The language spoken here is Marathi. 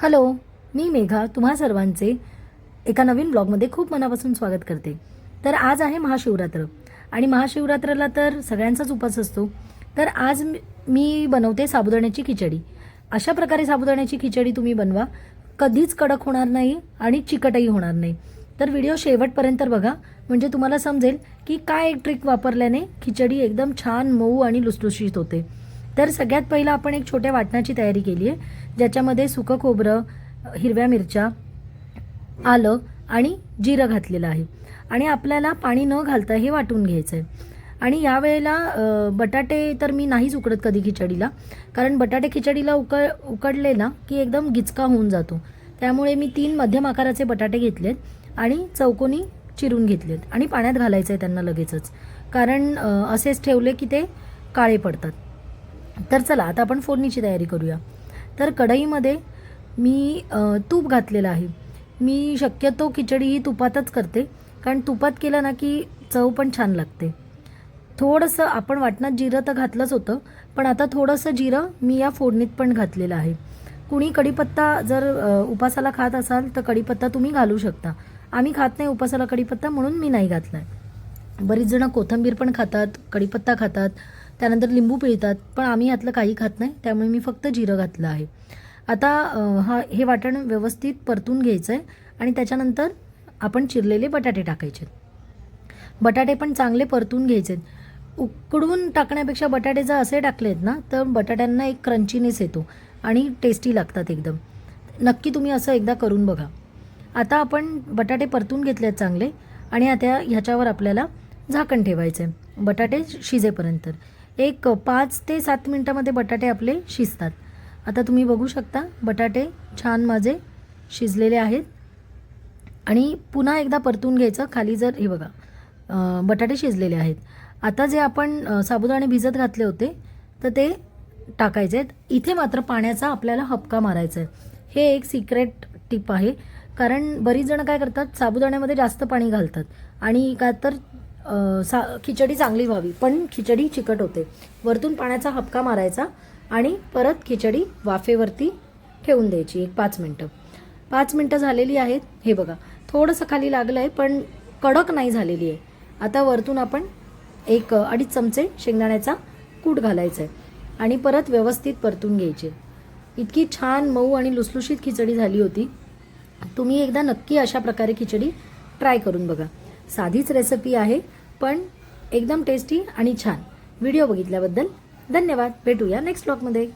हॅलो, मी मेघा तुम्हा सर्वांचे एका नवीन ब्लॉगमध्ये खूप मनापासून स्वागत करते। तर आज आहे महाशिवरात्र आणि महाशिवरात्राला तर सगळ्यांचाच उपवास असतो। तर आज मी बनवते साबुदाण्याची खिचडी। अशा प्रकारे साबुदाण्याची खिचडी तुम्ही बनवा, कधीच कडक होणार नाही आणि चिकटही होणार नाही। तर व्हिडिओ शेवटपर्यंत बघा, म्हणजे तुम्हाला समजेल की काय एक ट्रिक वापरल्याने खिचडी एकदम छान मऊ आणि लुसलुशीत होते। तर सगळ्यात पहिलं आपण एक छोट्या वाटणाची तयारी केली आहे, ज्याच्यामध्ये सुकं खोबरं, हिरव्या मिरच्या, आलं आणि जिरं घातलेलं आहे आणि आपल्याला पाणी न घालता हे वाटून घ्यायचं आहे। आणि यावेळेला बटाटे तर मी नाहीच उकडत कधी खिचडीला, कारण बटाटे खिचडीला उकडले ना की एकदम गिचका होऊन जातो। त्यामुळे मी 3 मध्यम आकाराचे बटाटे घेतलेत आणि चौकोनी चिरून घेतलेत आणि पाण्यात घालायचं आहे त्यांना लगेचच, कारण असेच ठेवले की ते काळे पडतात। तर चला आता आपण फोडणीची तयारी करूया। तर कढईमध्ये मी तूप घातलेलं आहे। मी शक्यतो खिचडी ही तुपातच करते, कारण तुपात केलं ना की चव पण छान लागते। थोडंसं आपण वाटणात जिरं तर घातलंच होतं, पण आता थोडंसं जिरं मी या फोडणीत पण घातलेलं आहे। कुणी कढीपत्ता जर उपासाला खात असाल तर कढीपत्ता तुम्ही घालू शकता। आम्ही खात नाही उपासाला कढीपत्ता, म्हणून मी नाही घातलाय। बरीच जण कोथिंबीर पण खातात, कढीपत्ता खातात, त्यानंतर लिंबू पिळतात, पण आम्ही यातलं काही खात नाही, त्यामुळे मी फक्त जिरं घातलं आहे। आता हे वाटण व्यवस्थित परतून घ्यायचं आहे आणि त्याच्यानंतर आपण चिरलेले बटाटे टाकायचे। बटाटे पण चांगले परतून घ्यायचे। उकडून टाकण्यापेक्षा बटाटे जर असे टाकलेत ना तर बटाट्यांना एक क्रंचीनेस येतो आणि टेस्टी लागतात एकदम। नक्की तुम्ही असं एकदा करून बघा। आता आपण बटाटे परतून घेतलेत चांगले आणि आता ह्याच्यावर आपल्याला झाकण ठेवायचं आहे बटाटे शिजेपर्यंत। एक 5 ते 7 मिनिटांमध्ये बटाटे आपले शिजतात। आता तुम्ही बघू शकता बटाटे छान माझे शिजलेले आहेत आणि पुन्हा एकदा परतून घ्यायचं खाली। जर हे बघा बटाटे शिजलेले आहेत। आता जे आपण साबुदाणे भिजत घातले होते तर ते टाकायचे आहेत। इथे मात्र पाण्याचा आपल्याला हबका मारायचा आहे। हे एक सिक्रेट टिप आहे, कारण बरीच जण काय करतात साबुदाण्यामध्ये जास्त पाणी घालतात आणि का तर खिचडी चांगली व्हावी, पण खिचडी चिकट होते। वरतून पाण्याचा हबका मारायचा आणि परत खिचडी वाफेवरती ठेवून द्यायची 5 मिनिटं। 5 मिनिटं झालेली आहेत। हे बघा थोडंसं खाली लागलं आहे, पण कडक नाही झालेली आहे। आता वरतून आपण 1-2.5 चमचे शेंगदाण्याचा कूट घालायचा आहे आणि परत व्यवस्थित परतून घ्यायचे। इतकी छान मऊ आणि लुसलुशीत खिचडी झाली होती। तुम्ही एकदा नक्की अशा प्रकारे खिचडी ट्राय करून बघा। साधीच रेसिपी आहे, पण एकदम टेस्टी आणि छान। व्हिडिओ बघितल्याबद्दल धन्यवाद। भेटूया नेक्स्ट ब्लॉगमध्ये।